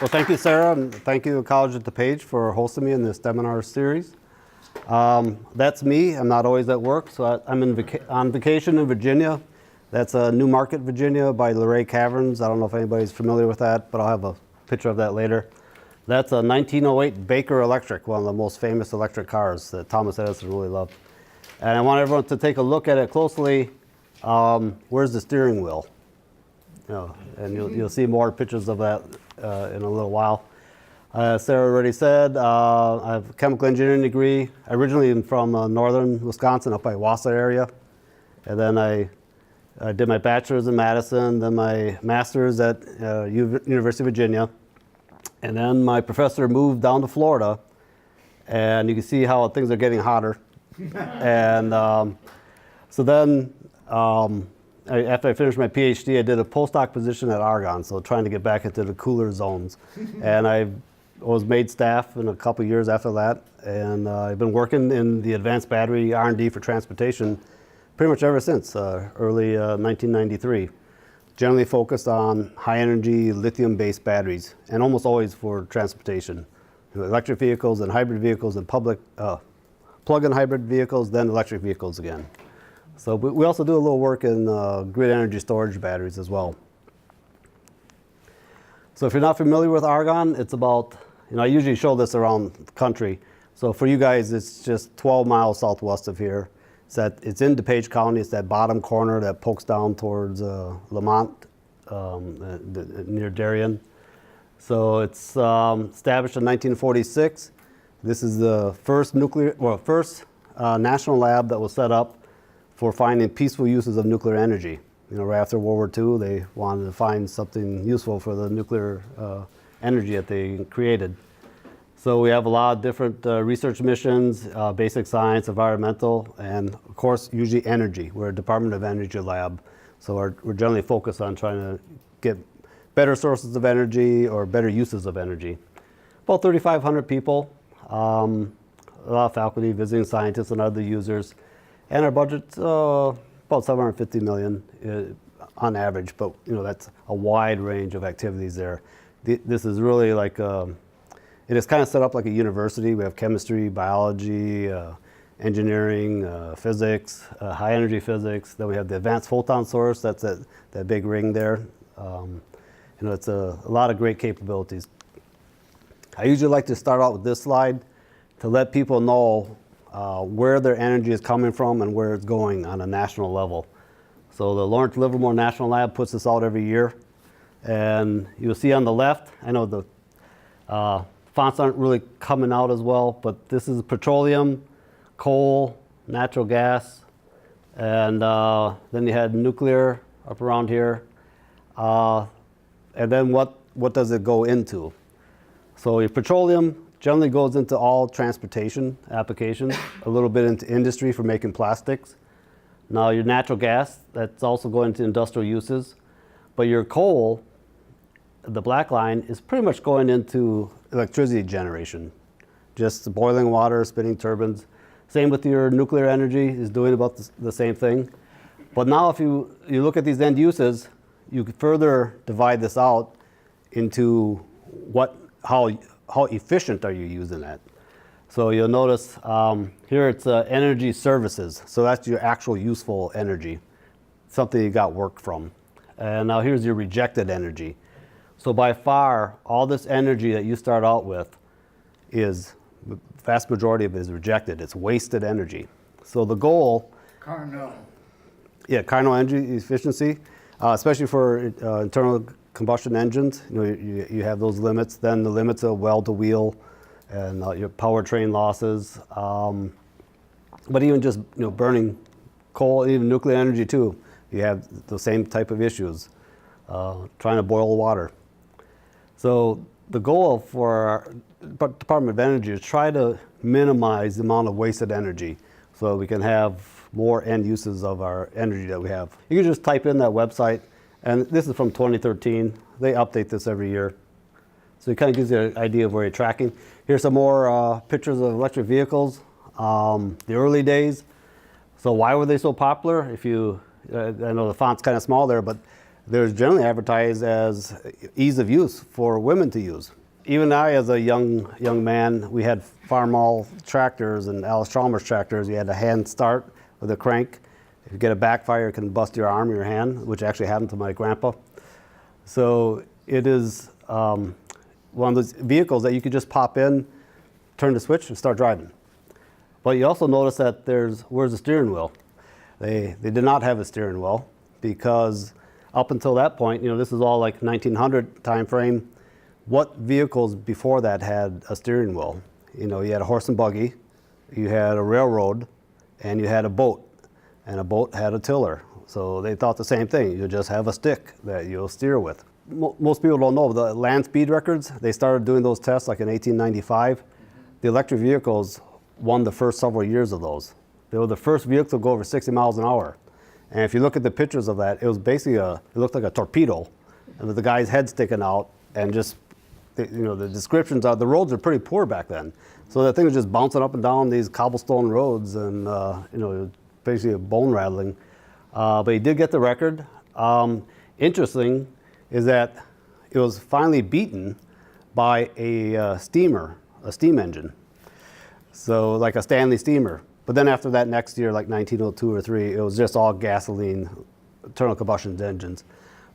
Well, thank you, Sarah, and thank you, College at DuPage, for hosting me in this STEMinar series. That's me. I'm not always at work, so I'm on vacation in Virginia. That's New Market, Virginia, by Luray Caverns. I don't know if anybody's familiar with that, but I'll have a picture of that later. That's a 1908 Baker Electric, one of the most famous electric cars that Thomas Edison really loved. And I want everyone to take a look at it closely. Where's the steering wheel? And you'll see more pictures of that in a little while. Sarah already said, I have a chemical engineering degree. I originally am from northern Wisconsin, up by Wausau area. And then I did my bachelor's in Madison, then my master's at University of Virginia. And then my professor moved down to Florida. And you can see how things are getting hotter. And so then, after I finished my PhD, I did a postdoc position at Argonne, so trying to get back into the cooler zones. And I was made staff in a couple years after that, and I've been working in the advanced battery R&D for transportation pretty much ever since early 1993. Generally focused on high-energy lithium-based batteries, and almost always for transportation. Electric vehicles and hybrid vehicles and public plug-in hybrid vehicles, then electric vehicles again. So we also do a little work in grid energy storage batteries as well. So if you're not familiar with Argonne, it's about, I usually show this around the country. So for you guys, it's just 12 miles southwest of here. It's in DuPage County. It's that bottom corner that pokes down towards Lamont, near Darien. So it's established in 1946. This is the first national lab that was set up for finding peaceful uses of nuclear energy. Right after World War II, they wanted to find something useful for the nuclear energy that they created. So we have a lot of different research missions, basic science, environmental, and of course, usually energy. We're a Department of Energy lab. So we're generally focused on trying to get better sources of energy or better uses of energy. About 3,500 people, a lot of faculty, visiting scientists, and other users. And our budget's about $750 million on average, but that's a wide range of activities there. This is really like, it is kind of set up like a university. We have chemistry, biology, engineering, physics, high energy physics. Then we have the advanced photon source, that's that big ring there. It's a lot of great capabilities. I usually like to start out with this slide to let people know where their energy is coming from and where it's going on a national level. So the Lawrence Livermore National Lab puts this out every year. And you'll see on the left, I know the fonts aren't really coming out as well, but this is petroleum, coal, natural gas, and then you had nuclear up around here. And then what does it go into? So your petroleum generally goes into all transportation applications, a little bit into industry for making plastics. Now your natural gas, that's also going to industrial uses. But your coal, the black line, is pretty much going into electricity generation. Just boiling water, spinning turbines. Same with your nuclear energy, is doing about the same thing. But now if you look at these end uses, you could further divide this out into how efficient are you using that? So you'll notice here it's energy services. So that's your actual useful energy, something you got work from. And now here's your rejected energy. So by far, all this energy that you start out with the vast majority of it is rejected. It's wasted energy. So the goal... Carnot. Yeah, Carnot energy efficiency, especially for internal combustion engines, you have those limits. Then the limits of well-to-wheel and your powertrain losses. But even just burning coal, even nuclear energy too, you have the same type of issues. Trying to boil water. So the goal for our Department of Energy is try to minimize the amount of wasted energy so we can have more end uses of our energy that we have. You can just type in that website. And this is from 2013. They update this every year. So it kind of gives you an idea of where you're tracking. Here's some more pictures of electric vehicles. The early days. So why were they so popular? I know the font's kind of small there, but they're generally advertised as ease of use for women to use. Even I, as a young man, we had Farmall tractors and Alice Chalmers tractors. You had a hand start with a crank. If you get a backfire, it can bust your arm or your hand, which actually happened to my grandpa. So it is one of those vehicles that you could just pop in, turn the switch, and start driving. But you also notice that where's the steering wheel? They did not have a steering wheel, because up until that point, this is all like 1900 time frame. What vehicles before that had a steering wheel? You had a horse and buggy, you had a railroad, and you had a boat. And a boat had a tiller. So they thought the same thing. You just have a stick that you'll steer with. Most people don't know the land speed records. They started doing those tests like in 1895. The electric vehicles won the first several years of those. They were the first vehicle to go over 60 miles an hour. And if you look at the pictures of that, it was basically it looked like a torpedo, and with the guy's head sticking out, and just, the descriptions are, the roads are pretty poor back then. So that thing was just bouncing up and down these cobblestone roads, and basically a bone rattling. But he did get the record. Interesting is that it was finally beaten by a steam engine. So like a Stanley steamer. But then after that, next year, like 1902 or 3, it was just all gasoline, internal combustion engines.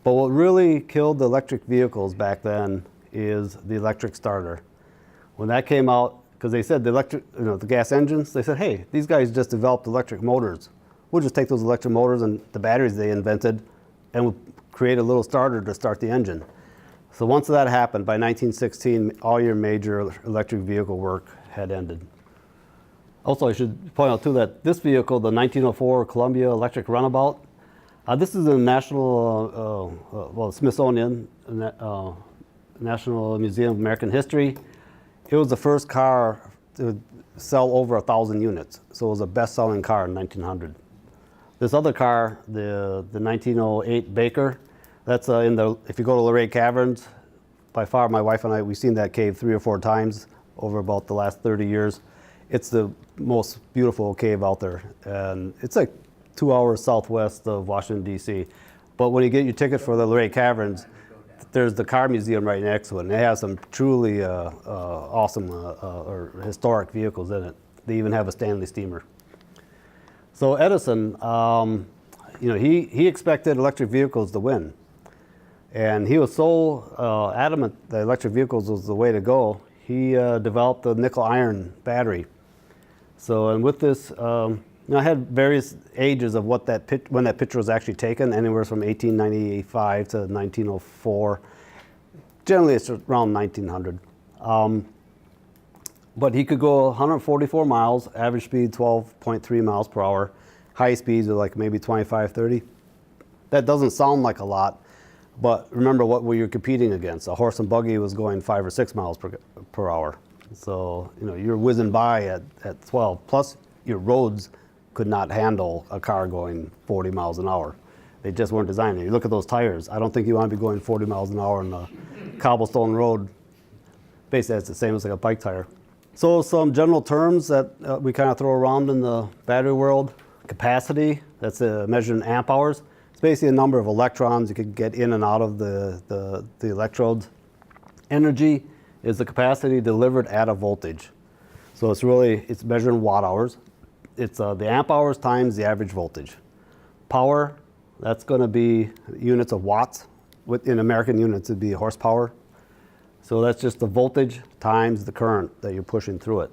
But what really killed the electric vehicles back then is the electric starter. When that came out, because they said the gas engines, they said, hey, these guys just developed electric motors. We'll just take those electric motors and the batteries they invented, and we'll create a little starter to start the engine. So once that happened, by 1916, all your major electric vehicle work had ended. Also, I should point out too that this vehicle, the 1904 Columbia Electric Runabout, this is in the Smithsonian National Museum of American History. It was the first car to sell over 1,000 units, so it was a best-selling car in 1900. This other car, the 1908 Baker, that's if you go to Luray Caverns, by far my wife and I, we've seen that cave 3 or 4 times over about the last 30 years. It's the most beautiful cave out there, and it's like 2 hours southwest of Washington, D.C. But when you get your ticket for the Luray Caverns, there's the car museum right next to it, and it has some truly awesome or historic vehicles in it. They even have a Stanley steamer. So Edison, he expected electric vehicles to win, and he was so adamant that electric vehicles was the way to go. He developed the nickel-iron battery. So, and with this, I had various ages of when that picture was actually taken, anywhere from 1895 to 1904. Generally, it's around 1900. But he could go 144 miles, average speed 12.3 miles per hour. High speeds are like maybe 25, 30. That doesn't sound like a lot, but remember what were you competing against? A horse and buggy was going 5 or 6 miles per hour. So, you're whizzing by at 12. Plus, your roads could not handle a car going 40 miles an hour. They just weren't designed. You look at those tires. I don't think you want to be going 40 miles an hour on a cobblestone road. Basically, it's the same as like a bike tire. So some general terms that we kind of throw around in the battery world. Capacity, that's measured in amp hours. It's basically a number of electrons you could get in and out of the electrodes. Energy is the capacity delivered at a voltage. So it's measured in watt hours. It's the amp hours times the average voltage. Power, that's going to be units of watts. In American units, it'd be horsepower. So that's just the voltage times the current that you're pushing through it.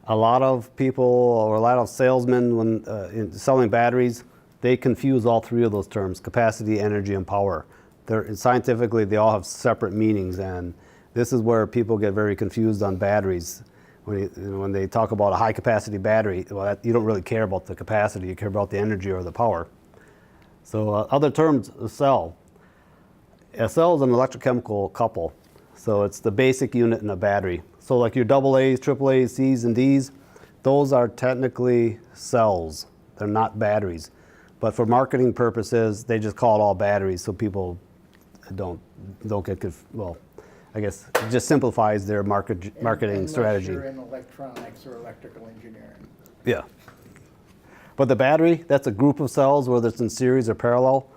A lot of people, or a lot of salesmen, when in selling batteries, they confuse all 3 of those terms: capacity, energy, and power. Scientifically, they all have separate meanings, and this is where people get very confused on batteries. When they talk about a high-capacity battery, well, you don't really care about the capacity, you care about the energy or the power. So other terms, a cell. A cell is an electrochemical couple. So it's the basic unit in a battery. So like your AA's, AAA's, C's, and D's, those are technically cells. They're not batteries. But for marketing purposes, they just call it all batteries so people don't get confused. Well, I guess it just simplifies their marketing strategy. Unless you're in electronics or electrical engineering. Yeah. But the battery, that's a group of cells, whether it's in series or parallel.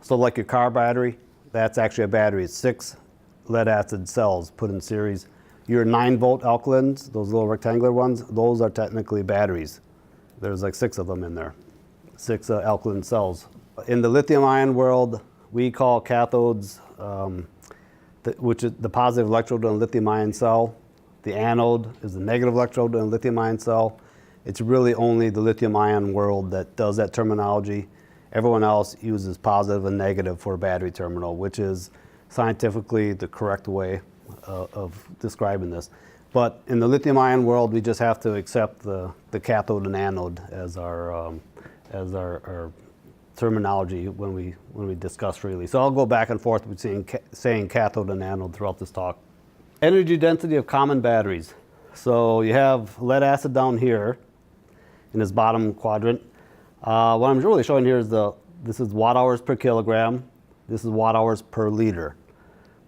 So like your car battery, that's actually a battery. It's 6 lead acid cells put in series. Your 9-volt alkalins, those little rectangular ones, those are technically batteries. There's like 6 of them in there, 6 alkaline cells. In the lithium-ion world, we call cathodes, which is the positive electrode in a lithium-ion cell. The anode is the negative electrode in a lithium-ion cell. It's really only the lithium-ion world that does that terminology. Everyone else uses positive and negative for a battery terminal, which is scientifically the correct way of describing this. But in the lithium-ion world, we just have to accept the cathode and anode as our terminology when we discuss freely. So I'll go back and forth between saying cathode and anode throughout this talk. Energy density of common batteries. So you have lead acid down here in this bottom quadrant. What I'm really showing here is this is watt hours per kilogram. This is watt hours per liter.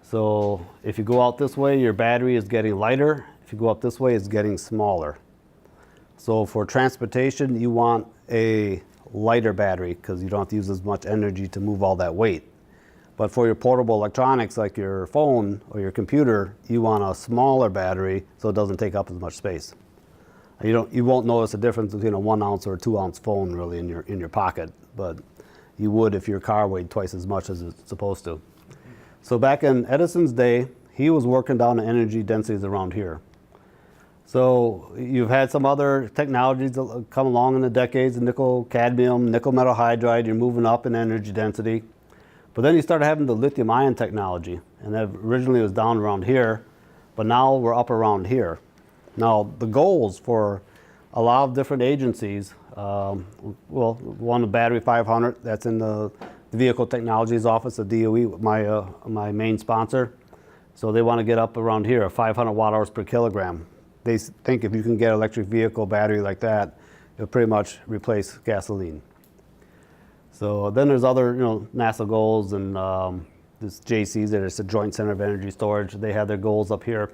So if you go out this way, your battery is getting lighter. If you go up this way, it's getting smaller. So for transportation, you want a lighter battery because you don't have to use as much energy to move all that weight. But for your portable electronics like your phone or your computer, you want a smaller battery so it doesn't take up as much space. You won't notice a difference between a 1 ounce or a 2 ounce phone really in your pocket, but you would if your car weighed twice as much as it's supposed to. So back in Edison's day, he was working down the energy densities around here. So you've had some other technologies that come along in the decades, nickel, cadmium, nickel metal hydride, you're moving up in energy density. But then you started having the lithium-ion technology, and that originally was down around here, but now we're up around here. Now the goals for a lot of different agencies, well, one, the Battery 500, that's in the Vehicle Technologies Office of DOE, my main sponsor. So they want to get up around here, 500 watt hours per kilogram. They think if you can get an electric vehicle battery like that, it'll pretty much replace gasoline. So then there's other, NASA goals, and this JC's, it's a Joint Center of Energy Storage. They have their goals up here.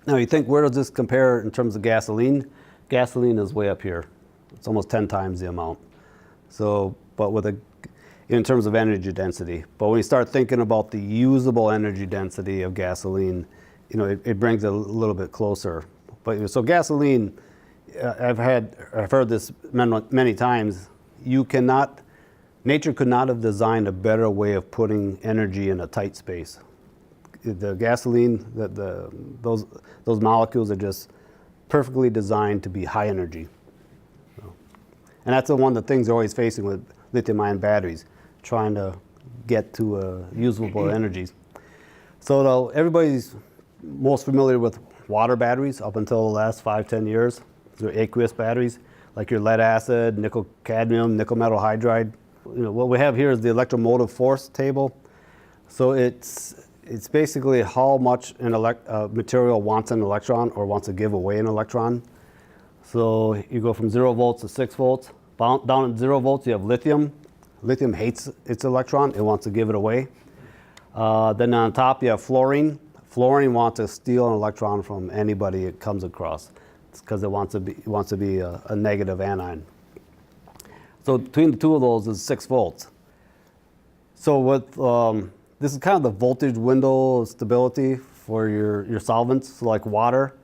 Now you think, where does this compare in terms of gasoline? Gasoline is way up here. It's almost 10 times the amount. So, but in terms of energy density. But when you start thinking about the usable energy density of gasoline, it brings it a little bit closer. But so gasoline, I've heard this many times. Nature could not have designed a better way of putting energy in a tight space. The gasoline, those molecules are just perfectly designed to be high energy. And that's one of the things they're always facing with lithium-ion batteries, trying to get to usable energies. So though everybody's most familiar with water batteries up until the last 5-10 years. They're aqueous batteries, like your lead acid, nickel cadmium, nickel metal hydride. What we have here is the electromotive force table. So it's basically how much material wants an electron or wants to give away an electron. So you go from 0 volts to 6 volts. Down at 0 volts, you have lithium. Lithium hates its electron. It wants to give it away. Then on top, you have fluorine. Fluorine wants to steal an electron from anybody it comes across. It's because it wants to be a negative anion. So between the two of those is 6 volts. So this is kind of the voltage window stability for your solvents. So like water,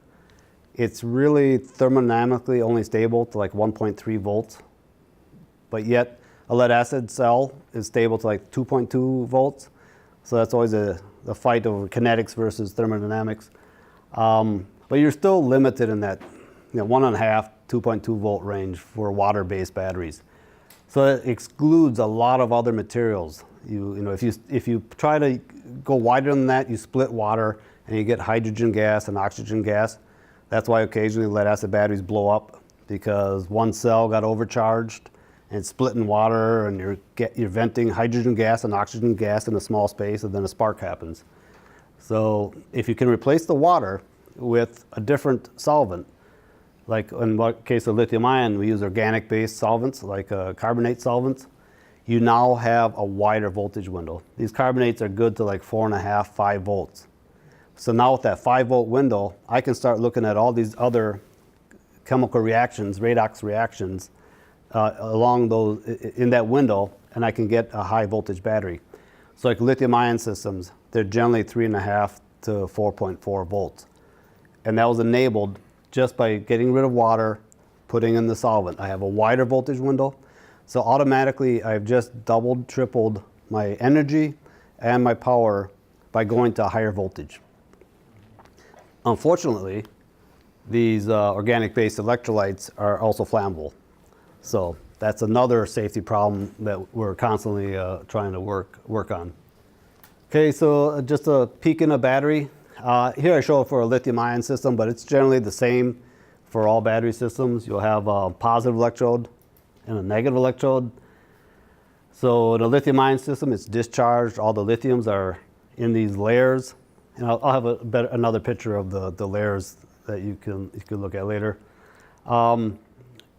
it's really thermodynamically only stable to like 1.3 volts. But yet a lead acid cell is stable to like 2.2 volts. So that's always a fight over kinetics versus thermodynamics. But you're still limited in that 1.5, 2.2 volt range for water-based batteries. So it excludes a lot of other materials. If you try to go wider than that, you split water and you get hydrogen gas and oxygen gas. That's why occasionally lead acid batteries blow up, because one cell got overcharged and it's splitting water, and you're venting hydrogen gas and oxygen gas in a small space, and then a spark happens. So if you can replace the water with a different solvent, like in the case of lithium-ion, we use organic-based solvents like carbonate solvents, you now have a wider voltage window. These carbonates are good to like 4.5, 5 volts. So now with that 5 volt window, I can start looking at all these other chemical reactions, redox reactions, along those in that window, and I can get a high voltage battery. So like lithium-ion systems, they're generally 3.5 to 4.4 volts. And that was enabled just by getting rid of water, putting in the solvent. I have a wider voltage window, so automatically I've just doubled, tripled my energy and my power by going to a higher voltage. Unfortunately, these organic-based electrolytes are also flammable. So that's another safety problem that we're constantly trying to work on. Okay, so just a peek in a battery. Here I show it for a lithium-ion system, but it's generally the same for all battery systems. You'll have a positive electrode and a negative electrode. So in a lithium-ion system, it's discharged. All the lithiums are in these layers. And I'll have another picture of the layers that you can look at later. And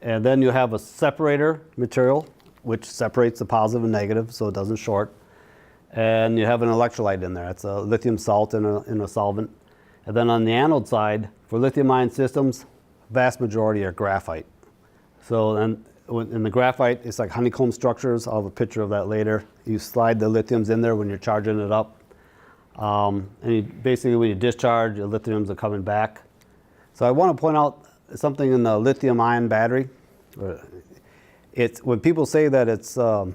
then you have a separator material, which separates the positive and negative so it doesn't short. And you have an electrolyte in there. It's a lithium salt in a solvent. And then on the anode side, for lithium-ion systems, vast majority are graphite. So then in the graphite, it's like honeycomb structures. I'll have a picture of that later. You slide the lithiums in there when you're charging it up. And basically when you discharge, the lithiums are coming back. So I want to point out something in the lithium-ion battery. When people say that it's a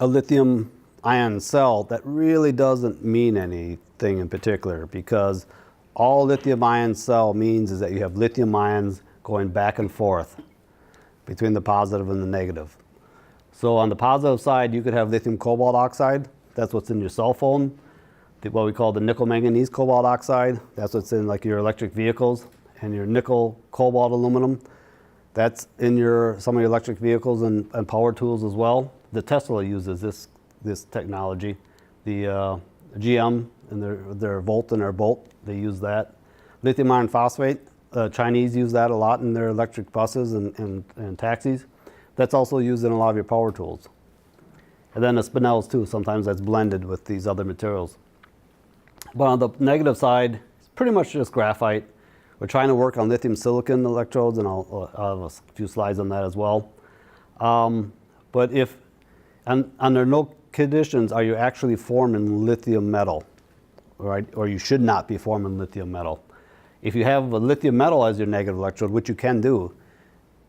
lithium-ion cell, that really doesn't mean anything in particular, because all lithium-ion cell means is that you have lithium ions going back and forth between the positive and the negative. So on the positive side, you could have lithium cobalt oxide. That's what's in your cell phone. What we call the nickel manganese cobalt oxide. That's what's in like your electric vehicles, and your nickel cobalt aluminum. That's in some of your electric vehicles and power tools as well. The Tesla uses this technology. The GM and their Volt and their Bolt, they use that. Lithium iron phosphate, Chinese use that a lot in their electric buses and taxis. That's also used in a lot of your power tools. And then the spinels too, sometimes that's blended with these other materials. But on the negative side, it's pretty much just graphite. We're trying to work on lithium silicon electrodes, and I'll have a few slides on that as well. But under no conditions are you actually forming lithium metal, right? Or you should not be forming lithium metal. If you have a lithium metal as your negative electrode, which you can do,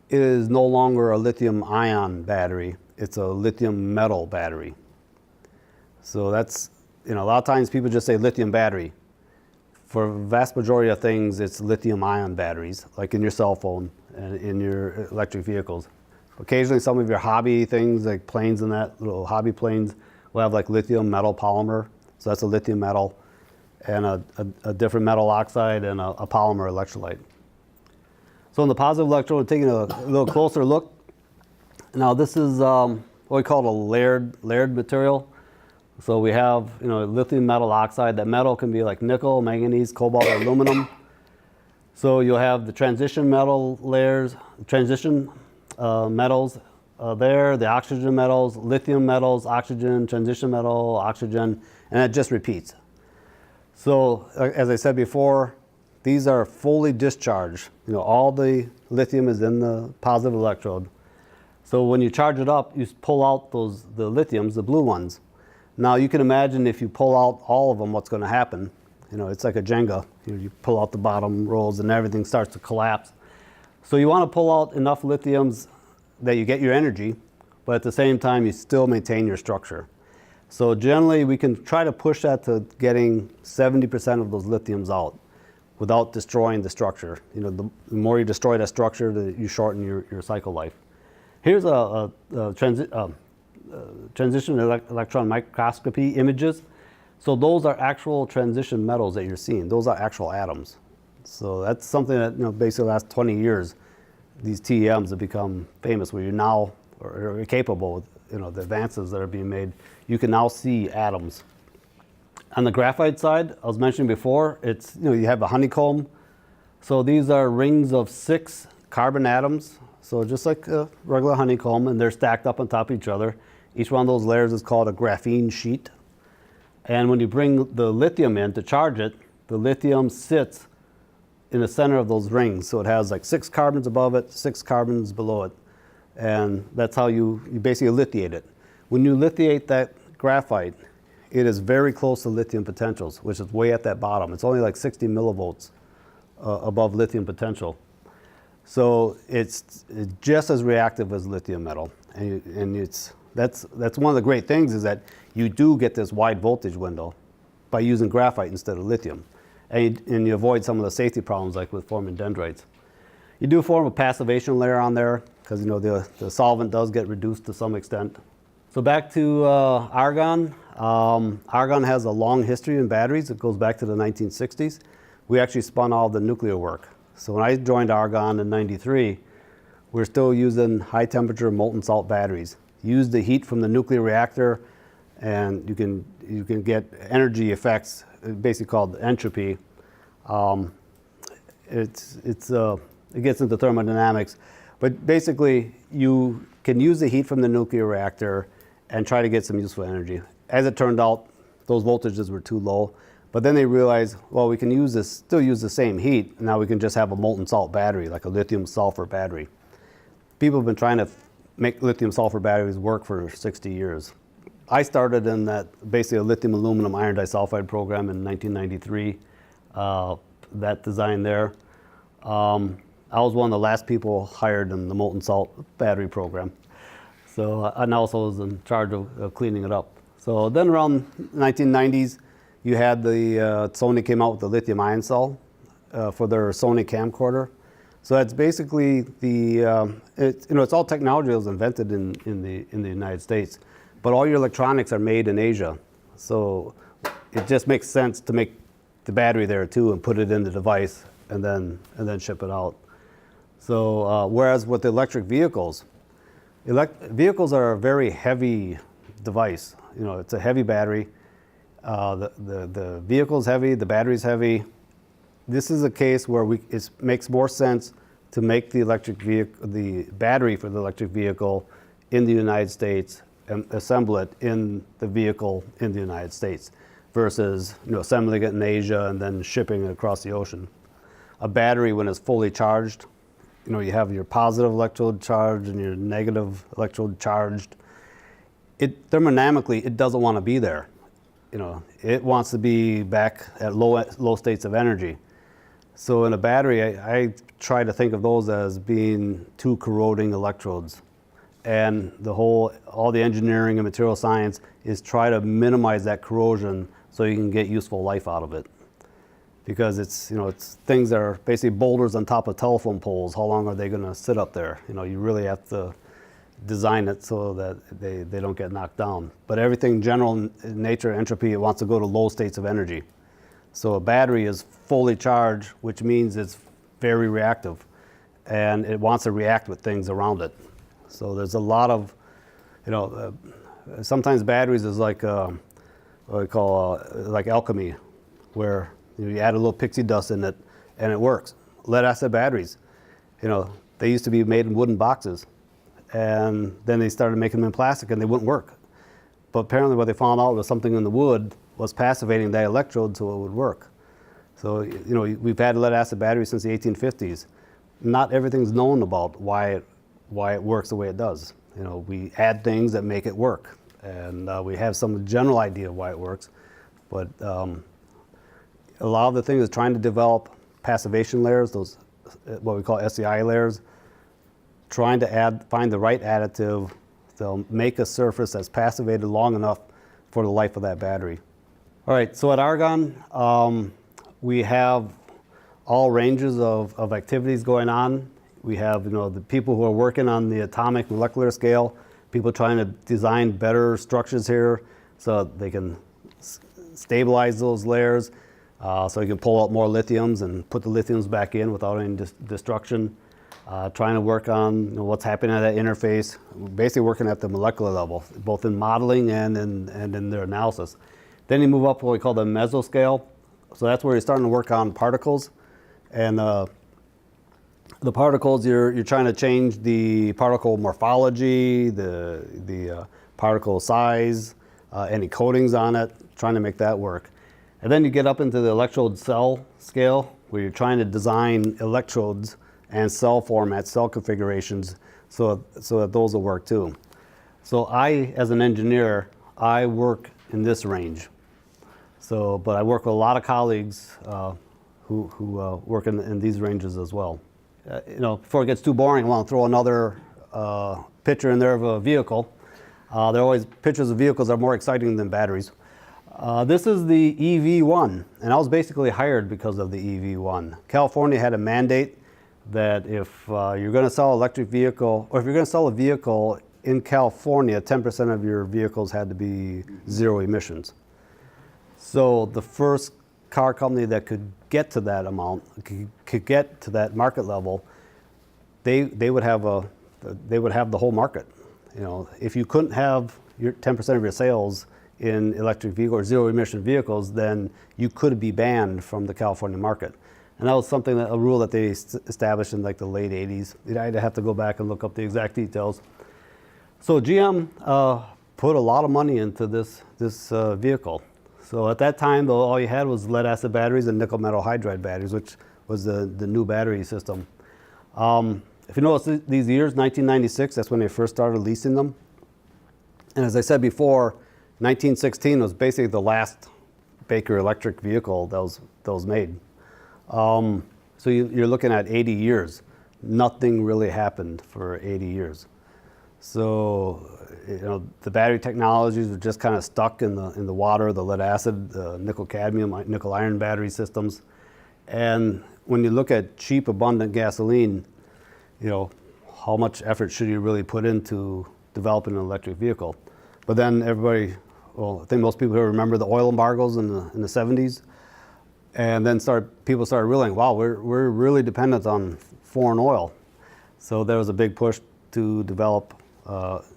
it is no longer a lithium ion battery. It's a lithium metal battery. So that's, a lot of times people just say lithium battery. For the vast majority of things, it's lithium ion batteries, like in your cell phone and in your electric vehicles. Occasionally, some of your hobby things, like planes and that, little hobby planes, will have like lithium metal polymer. So that's a lithium metal, and a different metal oxide and a polymer electrolyte. So in the positive electrode, we're taking a little closer look. Now this is what we call a layered material. So we have lithium metal oxide. That metal can be like nickel, manganese, cobalt, or aluminum. So you'll have the transition metal layers, transition metals there, the oxygen metals, lithium metals, oxygen, transition metal, oxygen, and it just repeats. So as I said before, these are fully discharged. All the lithium is in the positive electrode. So when you charge it up, you pull out the lithiums, the blue ones. Now you can imagine if you pull out all of them, what's going to happen. It's like a Jenga. You pull out the bottom rolls and everything starts to collapse. So you want to pull out enough lithiums that you get your energy, but at the same time you still maintain your structure. So generally we can try to push that to getting 70% of those lithiums out without destroying the structure. The more you destroy that structure, you shorten your cycle life. Here's a transition electron microscopy images. So those are actual transition metals that you're seeing. Those are actual atoms. So that's something that, basically the last 20 years, these TEMs have become famous, where you're now or capable with, the advances that are being made. You can now see atoms. On the graphite side, I was mentioning before, it's, you have a honeycomb. So these are rings of 6 carbon atoms. So just like a regular honeycomb, and they're stacked up on top of each other. Each one of those layers is called a graphene sheet. And when you bring the lithium in to charge it, the lithium sits in the center of those rings. So it has like 6 carbons above it, 6 carbons below it. And that's how you basically lithiate it. When you lithiate that graphite, it is very close to lithium potentials, which is way at that bottom. It's only like 60 millivolts above lithium potential. So it's just as reactive as lithium metal. And that's one of the great things is that you do get this wide voltage window by using graphite instead of lithium. And you avoid some of the safety problems like with forming dendrites. You do form a passivation layer on there because the solvent does get reduced to some extent. So back to argon. Argon has a long history in batteries. It goes back to the 1960s. We actually spun all the nuclear work. So when I joined Argonne in '93, we're still using high temperature molten salt batteries. Use the heat from the nuclear reactor, and you can get energy effects, basically called entropy. It gets into thermodynamics, but basically you can use the heat from the nuclear reactor and try to get some useful energy. As it turned out, those voltages were too low, but then they realized, well, we can still use the same heat, and now we can just have a molten salt battery, like a lithium sulfur battery. People have been trying to make lithium sulfur batteries work for 60 years. I started in basically a lithium aluminum iron disulfide program in 1993, that design there. I was one of the last people hired in the molten salt battery program. So, and also was in charge of cleaning it up. So then around 1990s, you had Sony came out with the lithium-ion cell for their Sony camcorder. So that's basically it's all technology that was invented in the United States, but all your electronics are made in Asia. So it just makes sense to make the battery there too and put it in the device and then ship it out. So whereas with electric vehicles, vehicles are a very heavy device. It's a heavy battery. The vehicle's heavy, the battery's heavy. This is a case where it makes more sense to make the battery for the electric vehicle in the United States and assemble it in the vehicle in the United States versus assembling it in Asia and then shipping it across the ocean. A battery, when it's fully charged, you have your positive electrode charged and your negative electrode charged. Thermodynamically, it doesn't want to be there. It wants to be back at low states of energy. So in a battery, I try to think of those as being two corroding electrodes. And all the engineering and material science is try to minimize that corrosion so you can get useful life out of it. Because it's things that are basically boulders on top of telephone poles. How long are they going to sit up there? You really have to design it so that they don't get knocked down. But everything general in nature, entropy, it wants to go to low states of energy. So a battery is fully charged, which means it's very reactive. And it wants to react with things around it. So there's a lot of, sometimes batteries is like what we call like alchemy, where you add a little pixie dust in it and it works. Lead acid batteries, they used to be made in wooden boxes. And then they started making them in plastic and they wouldn't work. But apparently what they found out was something in the wood was passivating that electrode so it would work. So, we've had lead acid batteries since the 1850s. Not everything's known about why it works the way it does. We add things that make it work. And we have some general idea of why it works. But a lot of the things is trying to develop passivation layers, those what we call SEI layers, trying to find the right additive to make a surface that's passivated long enough for the life of that battery. All right, so at Argonne, we have all ranges of activities going on. We have the people who are working on the atomic molecular scale, people trying to design better structures here so they can stabilize those layers, so you can pull out more lithiums and put the lithiums back in without any destruction. Trying to work on what's happening at that interface, basically working at the molecular level, both in modeling and in their analysis. Then you move up what we call the mesoscale. So that's where you're starting to work on particles. And the particles, you're trying to change the particle morphology, the particle size, any coatings on it, trying to make that work. And then you get up into the electrode cell scale, where you're trying to design electrodes and cell formats, cell configurations, so that those will work too. So I, as an engineer, I work in this range. So, but I work with a lot of colleagues who work in these ranges as well. Before it gets too boring, I want to throw another picture in there of a vehicle. Pictures of vehicles are more exciting than batteries. This is the EV1, and I was basically hired because of the EV1. California had a mandate that if you're going to sell an electric vehicle, or if you're going to sell a vehicle in California, 10% of your vehicles had to be zero emissions. So the first car company that could get to that amount, could get to that market level, they would have the whole market. If you couldn't have your 10% of your sales in electric vehicle or zero emission vehicles, then you could be banned from the California market. And that was a rule that they established in like the late 80s. I'd have to go back and look up the exact details. So GM put a lot of money into this vehicle. So at that time, though, all you had was lead acid batteries and nickel metal hydride batteries, which was the new battery system. If you notice these years, 1996, that's when they first started leasing them. And as I said before, 1916 was basically the last Baker electric vehicle that was made. So you're looking at 80 years. Nothing really happened for 80 years. So the battery technologies were just kind of stuck in the water, the lead acid, nickel cadmium, nickel iron battery systems. And when you look at cheap, abundant gasoline, how much effort should you really put into developing an electric vehicle? But then I think most people here remember the oil embargoes in the 70s. And then people started realizing, wow, we're really dependent on foreign oil. So there was a big push to develop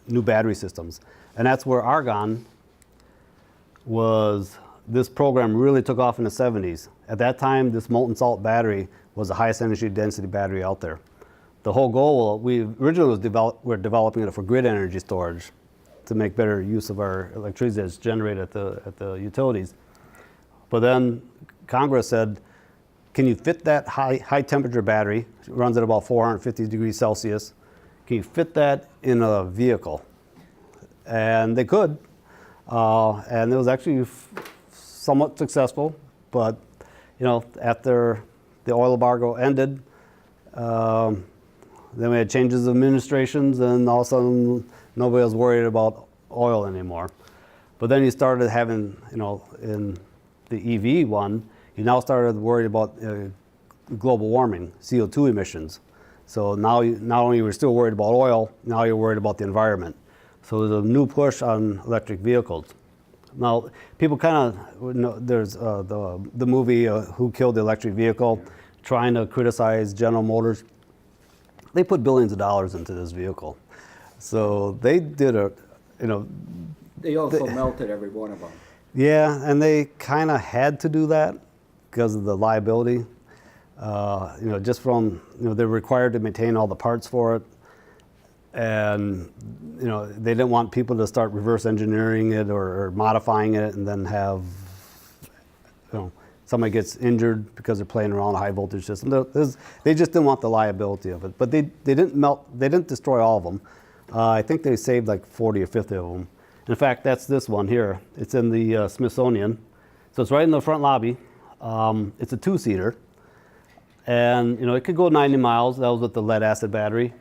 new battery systems. And that's where Argonne this program really took off in the 70s. At that time, this molten salt battery was the highest energy density battery out there. The whole goal, we originally were developing it for grid energy storage to make better use of our electricity that's generated at the utilities. But then Congress said, can you fit that high temperature battery, it runs at about 450 degrees Celsius, can you fit that in a vehicle? And they could, and it was actually somewhat successful, but after the oil embargo ended, then we had changes of administrations, and all of a sudden nobody was worried about oil anymore. But then you started having, in the EV one, you now started worried about global warming, CO2 emissions. So now not only were still worried about oil, now you're worried about the environment. So there's a new push on electric vehicles. Now, people there's the movie Who Killed the Electric Vehicle, trying to criticize General Motors. They put billions of dollars into this vehicle. So they did They also melted every one of them. Yeah, and they kind of had to do that because of the liability. Just from, they're required to maintain all the parts for it. And, they didn't want people to start reverse engineering it or modifying it and then have, somebody gets injured because they're playing around a high voltage system. They just didn't want the liability of it. But they didn't destroy all of them. I think they saved like 40 or 50 of them. In fact, that's this one here. It's in the Smithsonian. So it's right in the front lobby. It's a two-seater. And, it could go 90 miles. That was with the lead acid battery.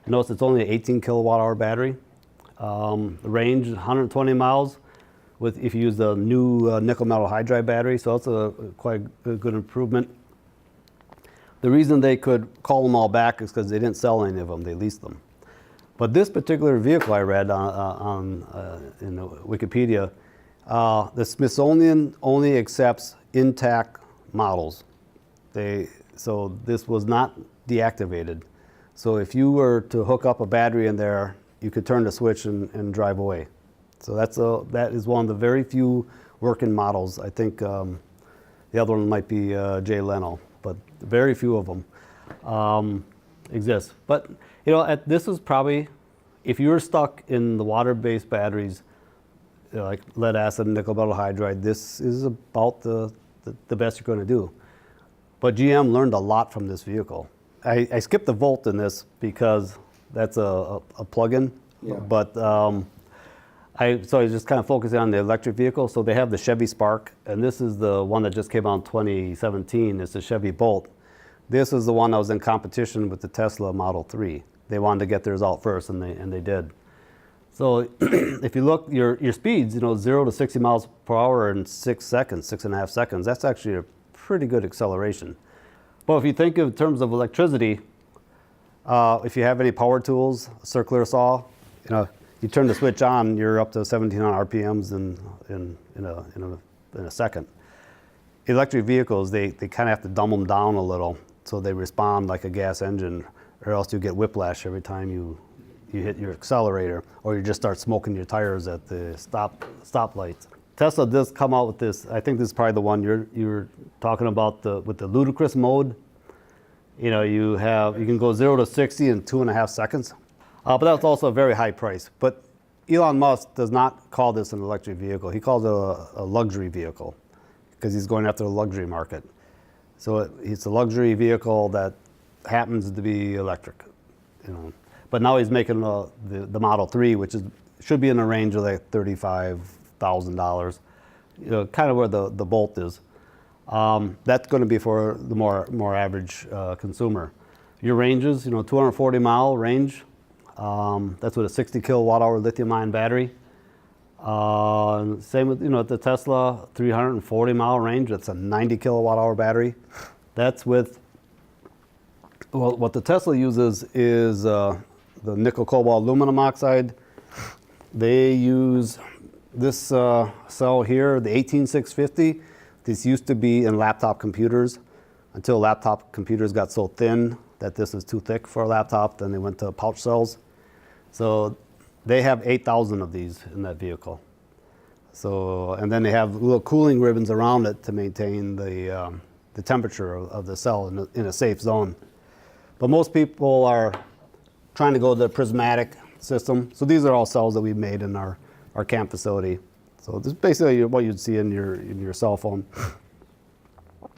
Notice it's only an 18 kilowatt hour battery. Range 120 miles if you use the new nickel metal hydride battery. So that's quite a good improvement. The reason they could call them all back is because they didn't sell any of them. They leased them. But this particular vehicle I read in the Wikipedia, the Smithsonian only accepts intact models. So this was not deactivated. So if you were to hook up a battery in there, you could turn the switch and drive away. So that is one of the very few working models. I think the other one might be Jay Leno, but very few of them exist. But this is probably, if you're stuck in the water-based batteries, like lead acid and nickel metal hydride, this is about the best you're going to do. But GM learned a lot from this vehicle. I skipped the volt in this because that's a plug-in. Yeah. But So I just kind of focusing on the electric vehicle. So they have the Chevy Spark, and this is the one that just came out in 2017. It's the Chevy Bolt. This is the one that was in competition with the Tesla Model 3. They wanted to get theirs out first, and they did. So if you look, your speeds, 0 to 60 miles per hour in 6 seconds, 6.5 seconds, that's actually a pretty good acceleration. But if you think in terms of electricity, if you have any power tools, a circular saw, you turn the switch on, you're up to 1,700 RPMs in a second. Electric vehicles, they kind of have to dumb them down a little so they respond like a gas engine, or else you get whiplash every time you hit your accelerator, or you just start smoking your tires at the stoplights. Tesla does come out with this. I think this is probably the one you're talking about, with the ludicrous mode. You can go 0 to 60 in 2.5 seconds. But that's also a very high price. But Elon Musk does not call this an electric vehicle. He calls it a luxury vehicle because he's going after the luxury market. So it's a luxury vehicle that happens to be electric. But now he's making the Model 3, which should be in the range of like $35,000, kind of where the Bolt is. That's going to be for the more average consumer. Your ranges, 240 mile range. That's with a 60 kilowatt hour lithium-ion battery. Same with the Tesla 340 mile range. That's a 90 kilowatt hour battery. That's with, well, what the Tesla uses is the nickel cobalt aluminum oxide. They use this cell here, the 18650. This used to be in laptop computers until laptop computers got so thin that this is too thick for a laptop. Then they went to pouch cells. So they have 8,000 of these in that vehicle. So, and then they have little cooling ribbons around it to maintain the temperature of the cell in a safe zone. But most people are trying to go to the prismatic system. So these are all cells that we've made in our camp facility. So this is basically what you'd see in your cell phone.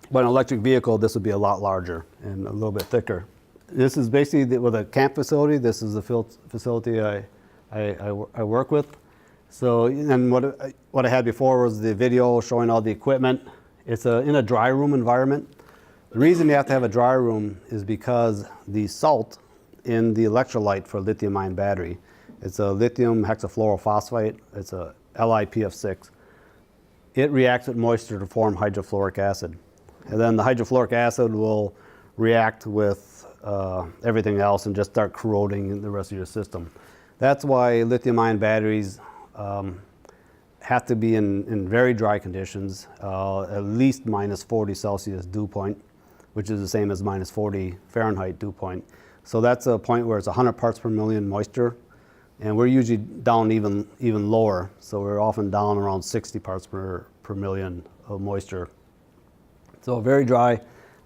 But an electric vehicle, this would be a lot larger and a little bit thicker. This is basically with a camp facility. This is the facility I work with. So, and what I had before was the video showing all the equipment. It's in a dry room environment. The reason you have to have a dry room is because the salt in the electrolyte for lithium-ion battery, it's a lithium hexafluorophosphate. It's a LiPF6. It reacts with moisture to form hydrofluoric acid. And then the hydrofluoric acid will react with everything else and just start corroding the rest of your system. That's why lithium-ion batteries have to be in very dry conditions, at least minus 40 Celsius dew point, which is the same as minus 40 Fahrenheit dew point. So that's a point where it's 100 parts per million moisture, and we're usually down even lower. So we're often down around 60 parts per million of moisture. So very dry.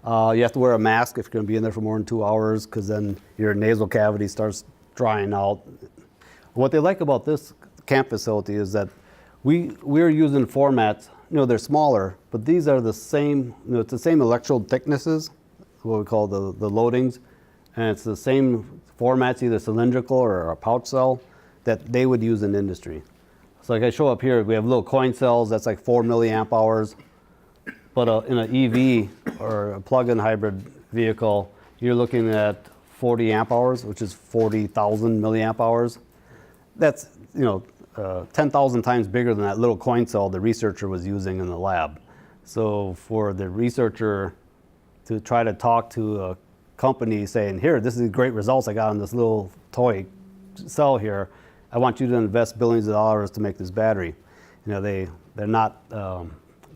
You have to wear a mask if you're going to be in there for more than 2 hours, because then your nasal cavity starts drying out. What they like about this camp facility is that we're using formats. They're smaller, but these are the same. It's the same electrode thicknesses, what we call the loadings, and it's the same formats, either cylindrical or a pouch cell, that they would use in industry. So like I show up here, we have little coin cells. That's like 4 milliamp hours. But in an EV or a plug-in hybrid vehicle, you're looking at 40 amp hours, which is 40,000 milliamp hours. That's 10,000 times bigger than that little coin cell the researcher was using in the lab. So for the researcher to try to talk to a company saying, here, this is the great results I got on this little toy cell here. I want you to invest billions of dollars to make this battery. They're not.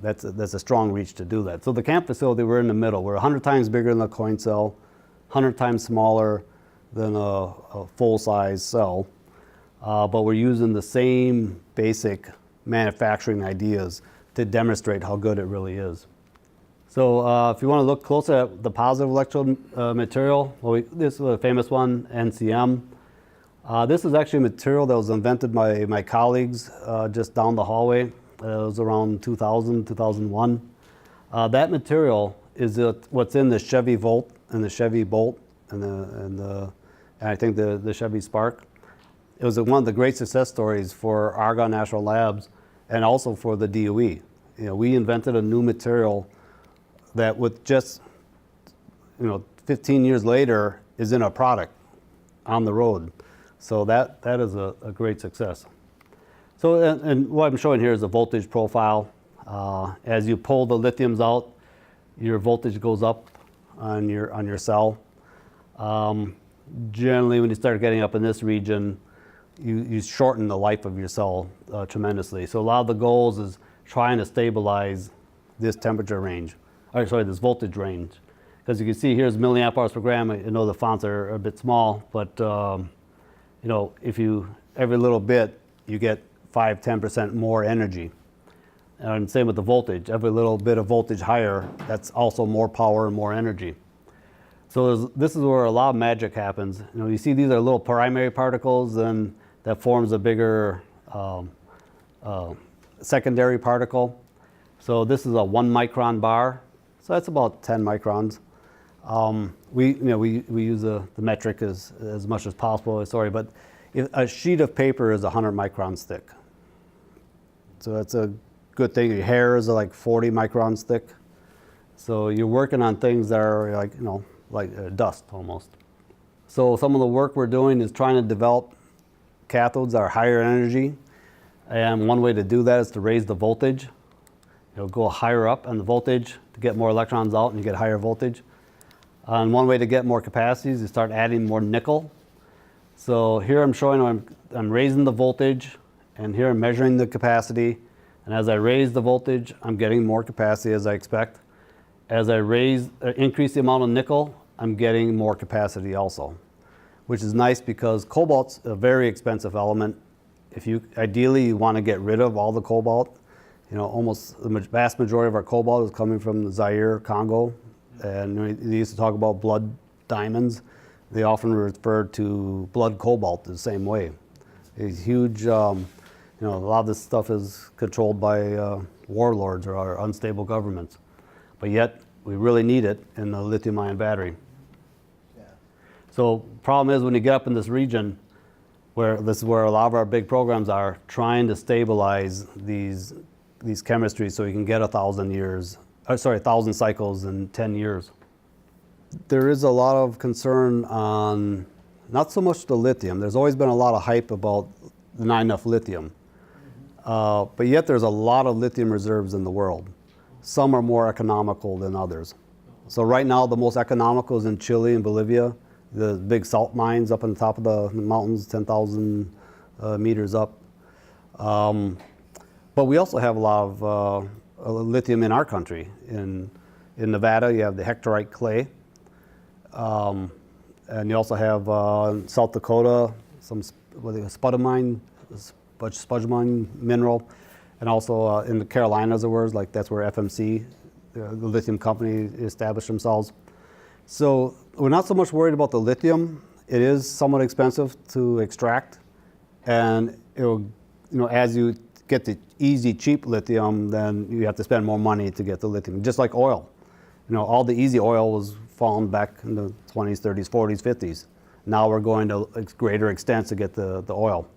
That's a strong reach to do that. So the camp facility, we're in the middle. We're 100 times bigger than a coin cell, 100 times smaller than a full-size cell, but we're using the same basic manufacturing ideas to demonstrate how good it really is. So if you want to look closer at the positive electrode material, this is a famous one, NCM. This is actually a material that was invented by my colleagues just down the hallway. It was around 2000, 2001. That material is what's in the Chevy Volt and the Chevy Bolt and I think the Chevy Spark. it was one of the great success stories for Argonne National Labs and also for the DOE. We invented a new material that with just 15 years later is in a product on the road. So that is a great success. So and what I'm showing here is a voltage profile. As you pull the lithiums out, your voltage goes up on your cell. Generally, when you start getting up in this region, you shorten the life of your cell tremendously. So a lot of the goals is trying to stabilize this temperature range, this voltage range. Because you can see here's milliamp hours per gram. I know the fonts are a bit small, but if you, every little bit, you get 5–10% more energy. And same with the voltage. Every little bit of voltage higher, that's also more power and more energy. So this is where a lot of magic happens. You see these are little primary particles, and that forms a bigger secondary particle. So this is a 1 micron bar. So that's about 10 microns. We use the metric as much as possible. Sorry, but a sheet of paper is 100 microns thick. So that's a good thing. Your hair is like 40 microns thick. So you're working on things that are like dust almost. So some of the work we're doing is trying to develop cathodes that are higher energy. And one way to do that is to raise the voltage. Go higher up on the voltage to get more electrons out and you get higher voltage. And one way to get more capacity is to start adding more nickel. So here I'm showing I'm raising the voltage, and here I'm measuring the capacity. And as I raise the voltage, I'm getting more capacity as I expect. As I increase the amount of nickel, I'm getting more capacity also, which is nice because cobalt's a very expensive element. Ideally you want to get rid of all the cobalt. Almost the vast majority of our cobalt is coming from the Zaire, Congo. And they used to talk about blood diamonds. They often refer to blood cobalt the same way. It's huge, a lot of this stuff is controlled by warlords or unstable governments. But yet, we really need it in the lithium-ion battery. Yeah. So problem is when you get up in this region, this is where a lot of our big programs are, trying to stabilize these chemistries so you can get 1,000 cycles in 10 years. There is a lot of concern on not so much the lithium. There's always been a lot of hype about not enough lithium. But yet there's a lot of lithium reserves in the world. Some are more economical than others. So right now the most economical is in Chile and Bolivia, the big salt mines up on the top of the mountains, 10,000 meters up. But we also have a lot of lithium in our country. In Nevada, you have the hectorite clay. And you also have South Dakota, some spodumene mineral. And also in the Carolinas, that's where FMC, the lithium company, established themselves. So we're not so much worried about the lithium. It is somewhat expensive to extract. And as you get the easy, cheap lithium, then you have to spend more money to get the lithium, just like oil. All the easy oil was found back in the 20s, 30s, 40s, 50s. Now we're going to greater extents to get the oil.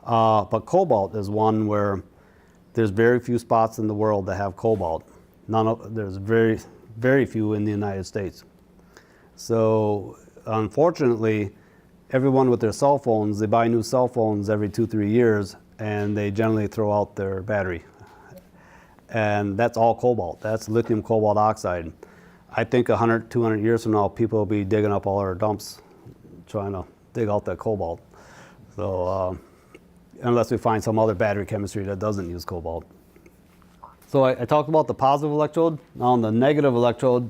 But cobalt is one where there's very few spots in the world that have cobalt. There's very, very few in the United States. So unfortunately, everyone with their cell phones, they buy new cell phones every 2-3 years, and they generally throw out their battery. And that's all cobalt. That's lithium cobalt oxide. I think 100, 200 years from now, people will be digging up all our dumps, trying to dig out that cobalt. So unless we find some other battery chemistry that doesn't use cobalt. So I talked about the positive electrode. Now on the negative electrode,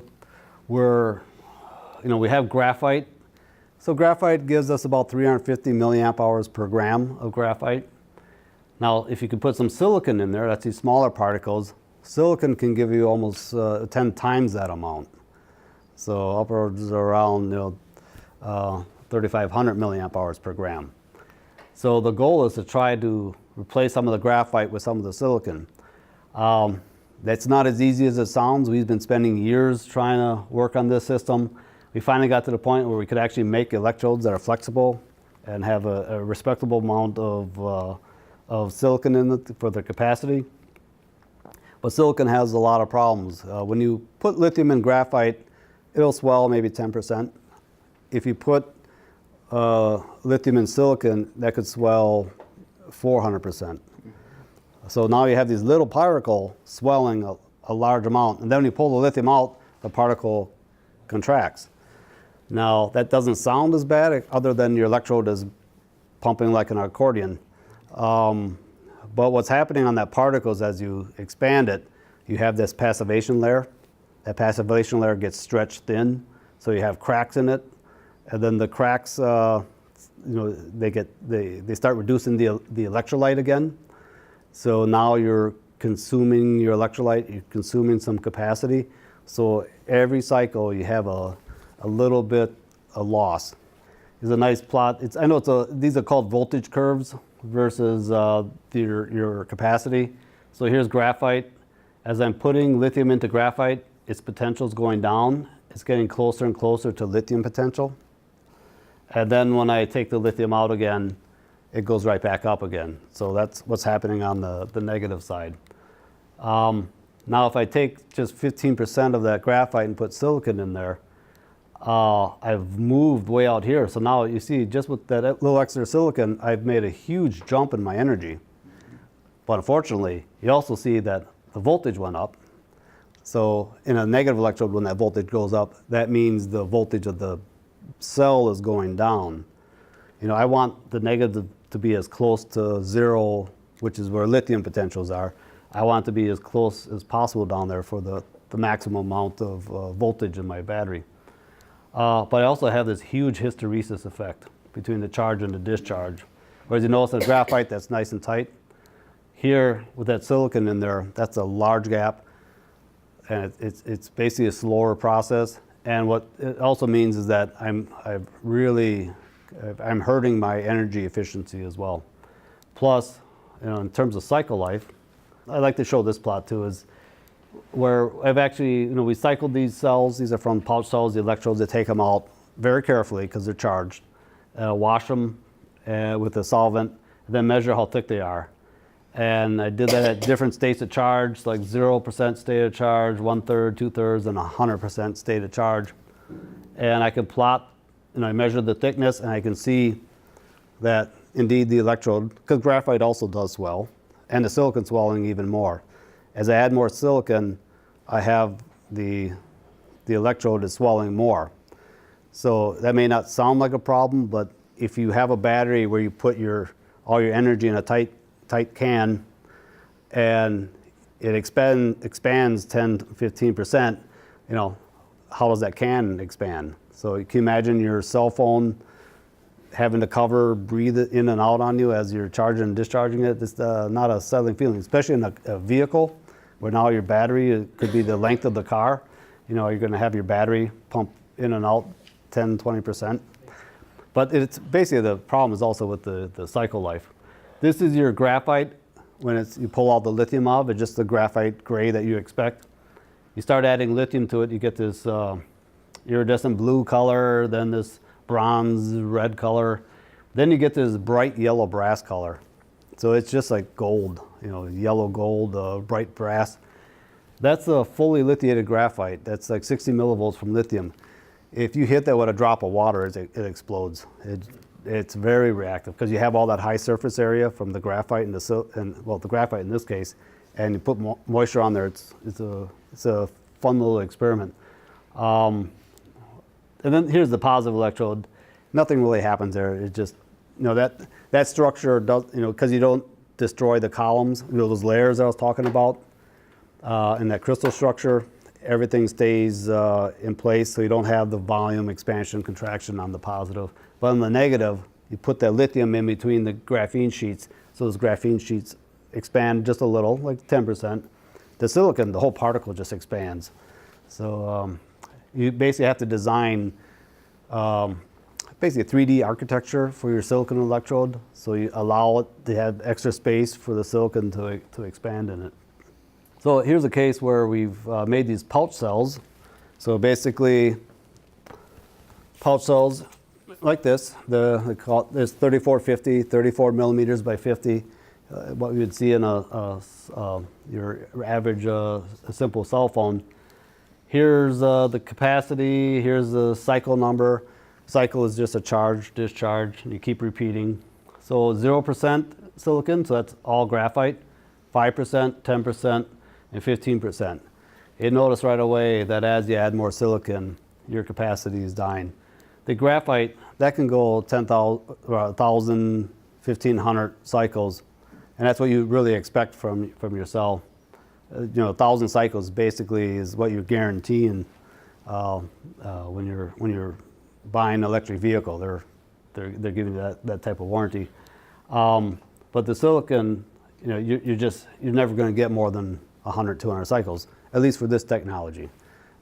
we have graphite. So graphite gives us about 350 milliamp hours per gram of graphite. Now, if you could put some silicon in there, that's these smaller particles, silicon can give you almost 10 times that amount. So upwards around 3,500 milliamp hours per gram. So the goal is to try to replace some of the graphite with some of the silicon. That's not as easy as it sounds. We've been spending years trying to work on this system. We finally got to the point where we could actually make electrodes that are flexible and have a respectable amount of silicon in it for the capacity. But silicon has a lot of problems. When you put lithium in graphite, it'll swell maybe 10%. If you put lithium in silicon, that could swell 400%. So now you have these little particles swelling a large amount, and then when you pull the lithium out, the particle contracts. Now, that doesn't sound as bad other than your electrode is pumping like an accordion. But what's happening on that particle is as you expand it, you have this passivation layer. That passivation layer gets stretched thin, so you have cracks in it. And then the cracks, they start reducing the electrolyte again. So now you're consuming your electrolyte, you're consuming some capacity. So every cycle you have a little bit of loss. It's a nice plot. I know these are called voltage curves versus your capacity. So here's graphite. As I'm putting lithium into graphite, its potential is going down. It's getting closer and closer to lithium potential. And then when I take the lithium out again, it goes right back up again. So that's what's happening on the negative side. Now if I take just 15% of that graphite and put silicon in there, I've moved way out here. So now you see, just with that little extra silicon, I've made a huge jump in my energy. But unfortunately, you also see that the voltage went up. So in a negative electrode, when that voltage goes up, that means the voltage of the cell is going down. I want the negative to be as close to zero, which is where lithium potentials are. I want it to be as close as possible down there for the maximum amount of voltage in my battery. But I also have this huge hysteresis effect between the charge and the discharge. Whereas you notice the graphite, that's nice and tight. Here, with that silicon in there, that's a large gap. And it's basically a slower process. And what it also means is that I'm hurting my energy efficiency as well. Plus, in terms of cycle life, I like to show this plot too, is where I've actually, we cycled these cells. These are from pouch cells, the electrodes. They take them out very carefully because they're charged. Wash them with a solvent, and then measure how thick they are. And I did that at different states of charge, like 0% state of charge, 1/3, 2/3, and 100% state of charge. And I can plot, I measure the thickness, and I can see that indeed the electrode, because graphite also does swell, and the silicon swelling even more. As I add more silicon, I have the electrode is swelling more. So that may not sound like a problem, but if you have a battery where you put all your energy in a tight can, and it expands 10 to 15%, how does that can expand? So you can imagine your cell phone having to breathe it in and out on you as you're charging and discharging it. It's not a settling feeling, especially in a vehicle where now your battery could be the length of the car. You're going to have your battery pump in and out 10, 20%. But it's basically, the problem is also with the cycle life. This is your graphite when you pull all the lithium out. It's just the graphite gray that you expect. You start adding lithium to it, you get this iridescent blue color, then this bronze red color. Then you get this bright yellow brass color. So it's just like gold, yellow gold, bright brass. That's a fully lithiated graphite. That's like 60 millivolts from lithium. If you hit that with a drop of water, it explodes. It's very reactive because you have all that high surface area from the graphite and the graphite in this case, and you put moisture on there. It's a fun little experiment. And then here's the positive electrode. Nothing really happens there. It just, that structure does, because you don't destroy the columns, those layers I was talking about, in that crystal structure, everything stays in place, so you don't have the volume expansion, contraction on the positive. But on the negative, you put that lithium in between the graphene sheets, so those graphene sheets expand just a little, like 10%. The silicon, the whole particle just expands. So you basically have to design basically a 3D architecture for your silicon electrode, so you allow it to have extra space for the silicon to expand in it. So here's a case where we've made these pouch cells. So basically, pouch cells, like this. They call it, there's 3450, 34 millimeters by 50. What you would see in your average simple cell phone. Here's the capacity, here's the cycle number. Cycle is just a charge, discharge, and you keep repeating. So 0% silicon, so that's all graphite, 5%, 10%, and 15%. You notice right away that as you add more silicon, your capacity is dying. The graphite, that can go 10,000, 1,000, 1,500 cycles, and that's what you really expect from your cell. 1,000 cycles basically is what you're guaranteeing when you're buying an electric vehicle. They're giving you that type of warranty. But the silicon, you're never going to get more than 100, 200 cycles, at least for this technology.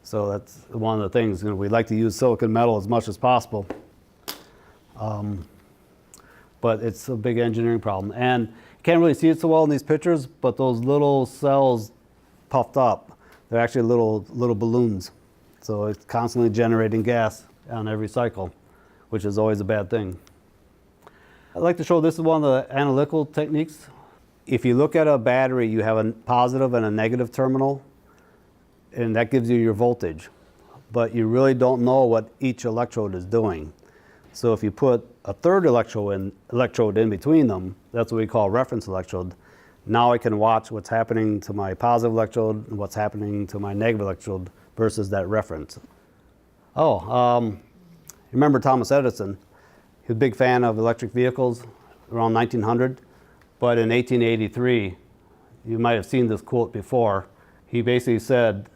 So that's one of the things. We'd like to use silicon metal as much as possible, but it's a big engineering problem. And you can't really see it so well in these pictures, but those little cells puffed up, they're actually little balloons. So it's constantly generating gas on every cycle, which is always a bad thing. I'd like to show this is one of the analytical techniques. If you look at a battery, you have a positive and a negative terminal, and that gives you your voltage. But you really don't know what each electrode is doing. So if you put a third electrode in between them, that's what we call a reference electrode. Now I can watch what's happening to my positive electrode and what's happening to my negative electrode versus that reference. Remember Thomas Edison? He was a big fan of electric vehicles around 1900, but in 1883, you might have seen this quote before. He basically said,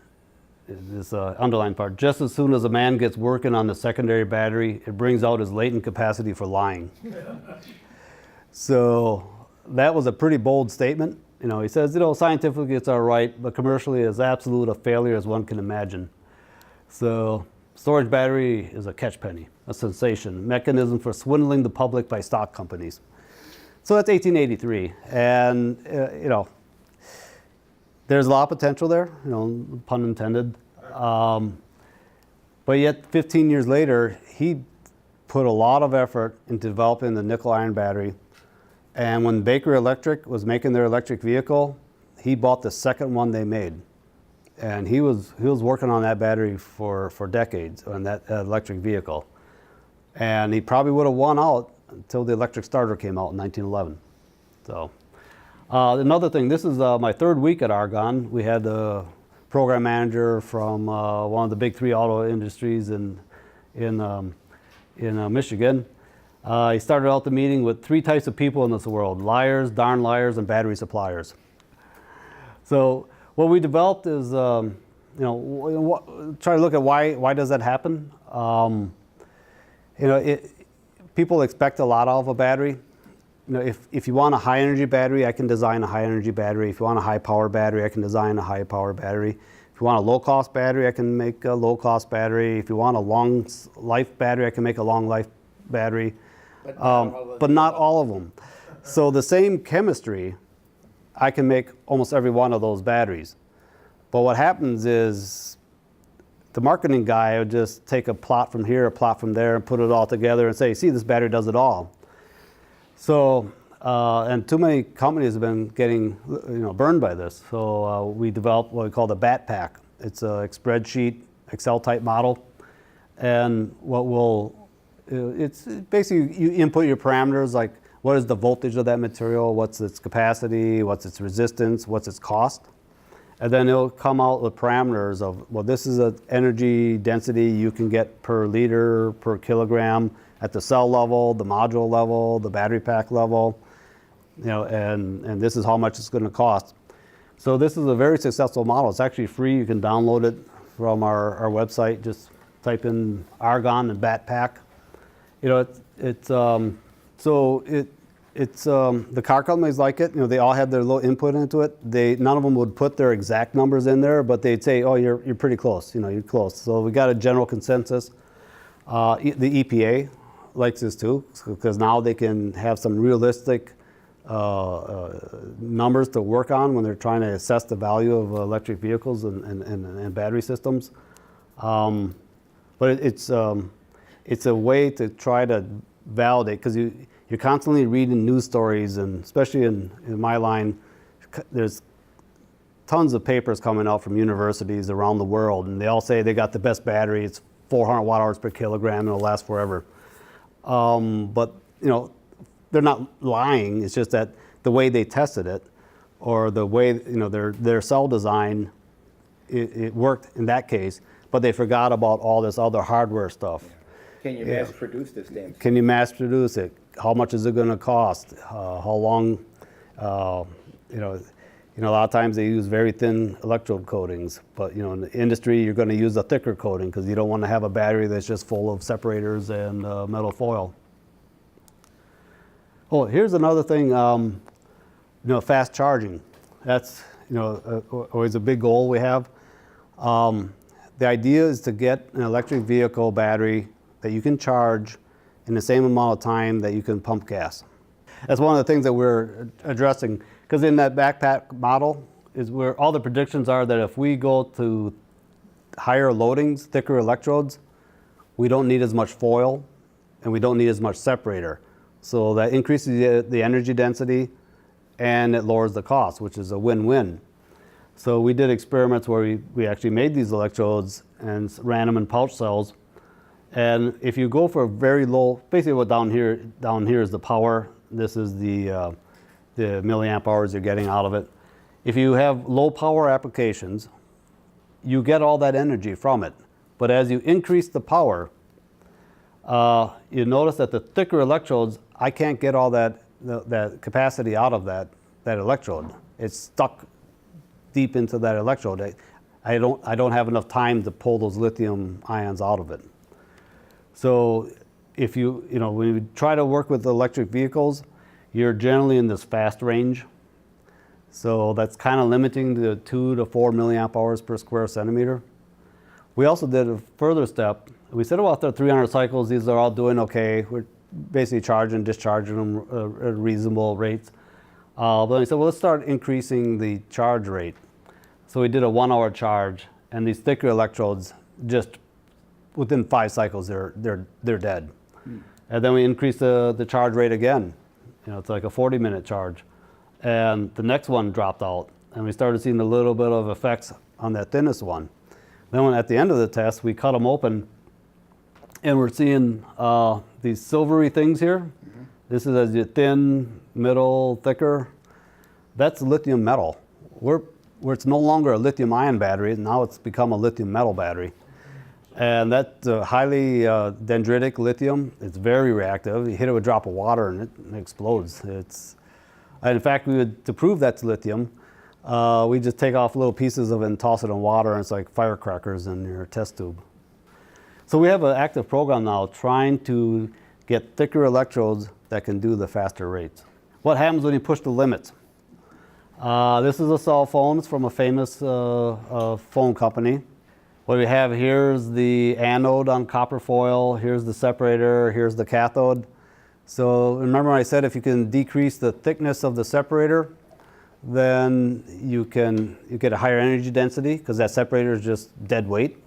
this underlined part, just as soon as a man gets working on the secondary battery, it brings out his latent capacity for lying. So that was a pretty bold statement. He says, scientifically it's all right, but commercially it's absolute a failure as one can imagine. So storage battery is a catchpenny, a sensation, mechanism for swindling the public by stock companies. So that's 1883, and there's a lot of potential there, pun intended. But yet 15 years later, he put a lot of effort into developing the nickel iron battery. And when Baker Electric was making their electric vehicle, he bought the second one they made. And he was working on that battery for decades on that electric vehicle. And he probably would have won out until the electric starter came out in 1911. So another thing, this is my third week at Argonne. We had the program manager from one of the big three auto industries in Michigan. He started out the meeting with three types of people in this world: liars, darn liars, and battery suppliers. So what we developed is, try to look at why does that happen. People expect a lot out of a battery. If you want a high energy battery, I can design a high energy battery. If you want a high power battery, I can design a high power battery. If you want a low cost battery, I can make a low cost battery. If you want a long life battery, I can make a long life battery. But not all of them. So the same chemistry, I can make almost every one of those batteries. But what happens is the marketing guy would just take a plot from here, a plot from there, and put it all together and say, see, this battery does it all. So, and too many companies have been getting burned by this. So we developed what we call the BATPAG. It's a spreadsheet, Excel type model. And it's basically you input your parameters, like what is the voltage of that material, what's its capacity, what's its resistance, what's its cost. And then it'll come out with parameters of, well, this is an energy density you can get per liter, per kilogram at the cell level, the module level, the battery pack level, and this is how much it's going to cost. So this is a very successful model. It's actually free. You can download it from our website. Just type in Argonne and BATPAG. The car companies like it. They all have their little input into it. None of them would put their exact numbers in there, but they'd say, "Oh, you're pretty close. You're close." So we got a general consensus. The EPA likes this too, because now they can have some realistic numbers to work on when they're trying to assess the value of electric vehicles and battery systems. But it's a way to try to validate, because you're constantly reading news stories, and especially in my line, there's tons of papers coming out from universities around the world, and they all say they got the best battery. It's 400 watt-hours per kilogram, and it'll last forever. But you know, they're not lying. It's just that the way they tested it, or the way, you know, their cell design, it worked in that case, but they forgot about all this other hardware stuff. Can you mass produce this damn? Can you mass produce it? How much is it going to cost? How long? You know, a lot of times they use very thin electrode coatings, but you know, in the industry you're going to use a thicker coating because you don't want to have a battery that's just full of separators and metal foil. Oh, here's another thing. You know, fast charging. That's, you know, always a big goal we have. The idea is to get an electric vehicle battery that you can charge in the same amount of time that you can pump gas. That's one of the things that we're addressing, because in that backpack model is where all the predictions are that if we go to higher loadings, thicker electrodes, we don't need as much foil and we don't need as much separator. So that increases the energy density and it lowers the cost, which is a win-win. So we did experiments where we actually made these electrodes and ran them in pouch cells. And if you go for a very low, basically what down here is the power. This is the milliamp hours you're getting out of it. If you have low power applications, you get all that energy from it. But as you increase the power, you notice that the thicker electrodes, I can't get all that capacity out of that electrode. It's stuck deep into that electrode. I don't have enough time to pull those lithium ions out of it. So if you know, when you try to work with electric vehicles, you're generally in this fast range. So that's kind of limiting the 2 to 4 milliamp hours per square centimeter. We also did a further step. We said, well, after 300 cycles, these are all doing okay. We're basically charging, discharging them at reasonable rates. But we said, well, let's start increasing the charge rate. So we did a 1 hour charge, and these thicker electrodes, just within 5 cycles, they're dead. And then we increased the charge rate again. You know, it's like a 40-minute charge. And the next one dropped out, and we started seeing a little bit of effects on that thinnest one. Then when at the end of the test, we cut them open, and we're seeing these silvery things here. Mm-hmm. This is as you thin, middle, thicker. That's lithium metal. Where it's no longer a lithium-ion battery, now it's become a lithium metal battery. And that's highly dendritic lithium. It's very reactive. You hit it with a drop of water and it explodes. In fact, to prove that's lithium, we just take off little pieces of it and toss it in water, and it's like firecrackers in your test tube. So we have an active program now trying to get thicker electrodes that can do the faster rates. What happens when you push the limits? This is a cell phone. It's from a famous phone company. What we have here is the anode on copper foil. Here's the separator. Here's the cathode. So remember I said if you can decrease the thickness of the separator, then you get a higher energy density, because that separator is just dead weight,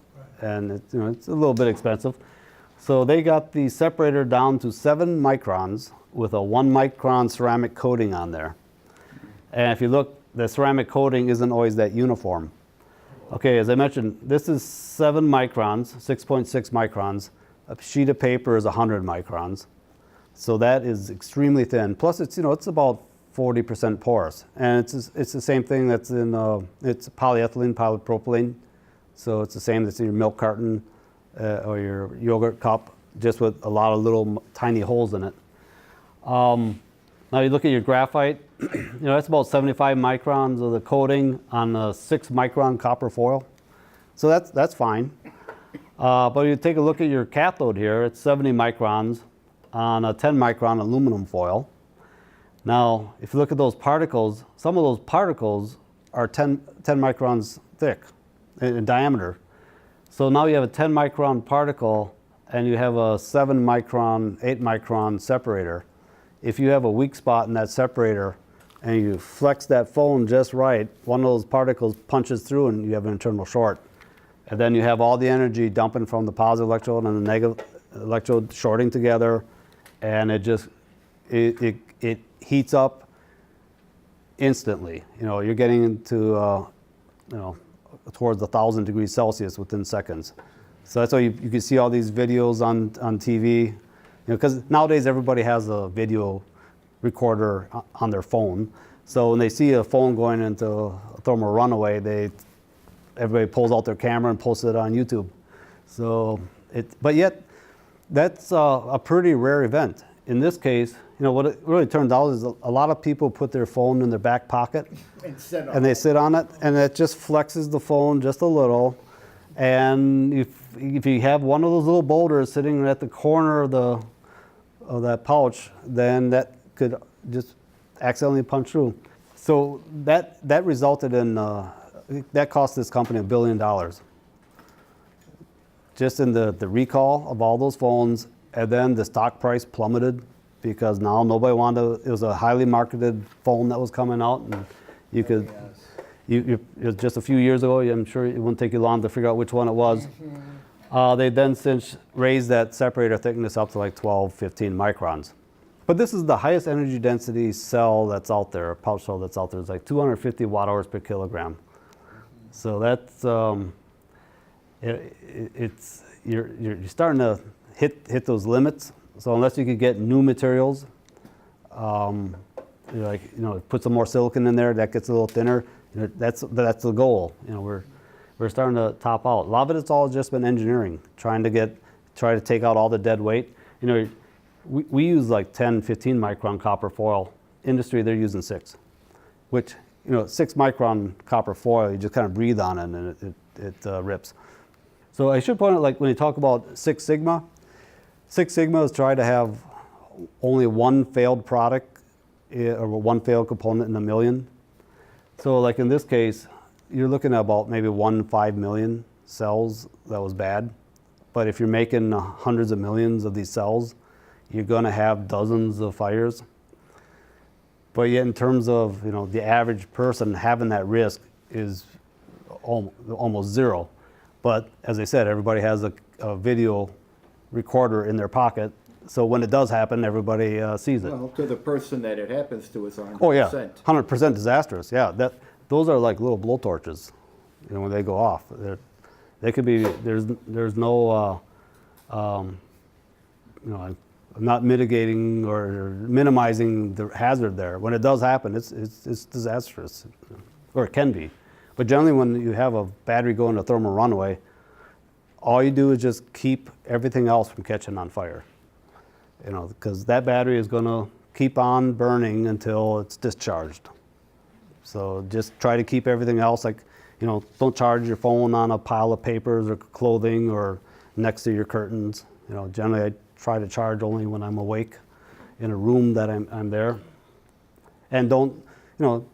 and it's a little bit expensive. So they got the separator down to 7 microns with a 1 micron ceramic coating on there. And if you look, the ceramic coating isn't always that uniform. Okay, as I mentioned, this is 7 microns, 6.6 microns. A sheet of paper is 100 microns. So that is extremely thin. Plus, it's about 40% porous, and it's the same thing that's in it's polyethylene, polypropylene. So it's the same that's in your milk carton or your yogurt cup, just with a lot of little tiny holes in it. Now you look at your graphite. That's about 75 microns of the coating on a 6 micron copper foil. So that's fine. But you take a look at your cathode here, it's 70 microns on a 10 micron aluminum foil. Now, if you look at those particles, some of those particles are 10 microns thick in diameter. So now you have a 10 micron particle and you have a 7 micron, 8 micron separator. If you have a weak spot in that separator and you flex that phone just right, one of those particles punches through and you have an internal short. And then you have all the energy dumping from the positive electrode and the electrode shorting together, and it heats up instantly. You're getting into towards 1,000 degrees Celsius within seconds. So that's why you can see all these videos on TV, because nowadays everybody has a video recorder on their phone. So when they see a phone going into a thermal runaway, everybody pulls out their camera and posts it on YouTube. So but yet that's a pretty rare event. In this case, what it really turns out is a lot of people put their phone in their back pocket and they sit on it, and it just flexes the phone just a little. And if you have one of those little boulders sitting at the corner of that pouch, then that could just accidentally punch through. So that resulted in that cost this company $1 billion, just in the recall of all those phones. And then the stock price plummeted because now nobody wanted to. It was a highly marketed phone that was coming out, and you could. It was just a few years ago. I'm sure it wouldn't take you long to figure out which one it was. They then since raised that separator thickness up to like 12, 15 microns. But this is the highest energy density cell that's out there, pouch cell that's out there. It's like 250 watt hours per kilogram. So that's you're starting to hit those limits. So unless you could get new materials, put some more silicon in there, that gets a little thinner. That's the goal. We're starting to top out. A lot of it's all just been engineering, try to take out all the dead weight. We use like 10, 15 micron copper foil. Industry, they're using 6, which 6 micron copper foil, you just kind of breathe on it and it rips. So I should point out, like when you talk about Six Sigma is try to have only one failed product or one failed component in a million. So like in this case, you're looking at about maybe 1.5 million cells that was bad. But if you're making hundreds of millions of these cells, you're going to have dozens of fires. But yet in terms of the average person having that risk is almost zero. But as I said, everybody has a video recorder in their pocket. So when it does happen, everybody sees it. Well, to the person that it happens to, it's 100%. Oh yeah, 100% disastrous. Yeah, those are like little blowtorches. When they go off, they could be. There's no. I'm not mitigating or minimizing the hazard there. When it does happen, it's disastrous, or it can be. But generally, when you have a battery going to thermal runaway, all you do is just keep everything else from catching on fire. Because that battery is going to keep on burning until it's discharged. So just try to keep everything else, like, don't charge your phone on a pile of papers or clothing or next to your curtains. Generally I try to charge only when I'm awake in a room that I'm there. And don't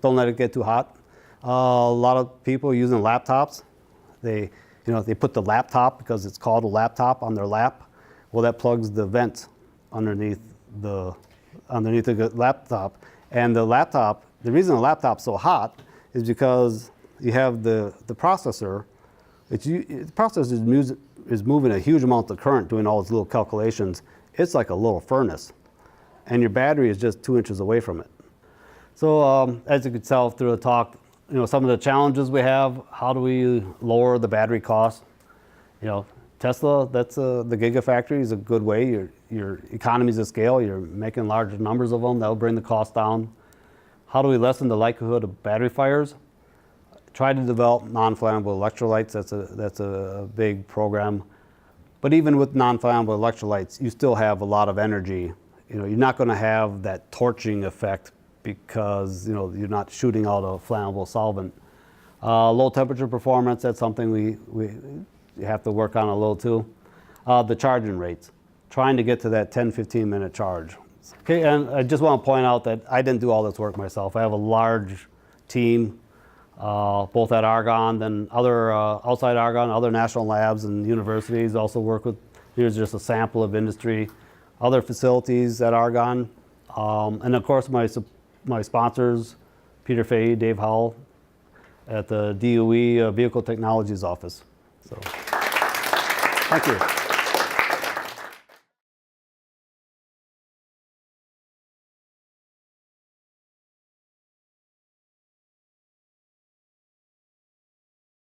let it get too hot. A lot of people using laptops, they put the laptop, because it's called a laptop, on their lap. Well, that plugs the vent underneath the laptop. And the laptop, the reason the laptop's so hot is because you have the processor. The processor is moving a huge amount of current, doing all its little calculations. It's like a little furnace, and your battery is just 2 inches away from it. So as you could tell through the talk, some of the challenges we have. How do we lower the battery cost? Tesla, that's the Gigafactory is a good way. Your economies of scale, you're making larger numbers of them. That'll bring the cost down. How do we lessen the likelihood of battery fires? Try to develop non-flammable electrolytes. That's a big program. But even with non-flammable electrolytes, you still have a lot of energy. You're not going to have that torching effect because you're not shooting out a flammable solvent. Low temperature performance, that's something we have to work on a little too. The charging rates, trying to get to that 10-15 minute charge. Okay, and I just want to point out that I didn't do all this work myself. I have a large team, both at Argonne and other outside Argonne, other national labs and universities. Also work with. Here's just a sample of industry, other facilities at Argonne, and of course my sponsors, Peter Fahey, Dave Howell, at the DOE Vehicle Technologies Office. So, thank you.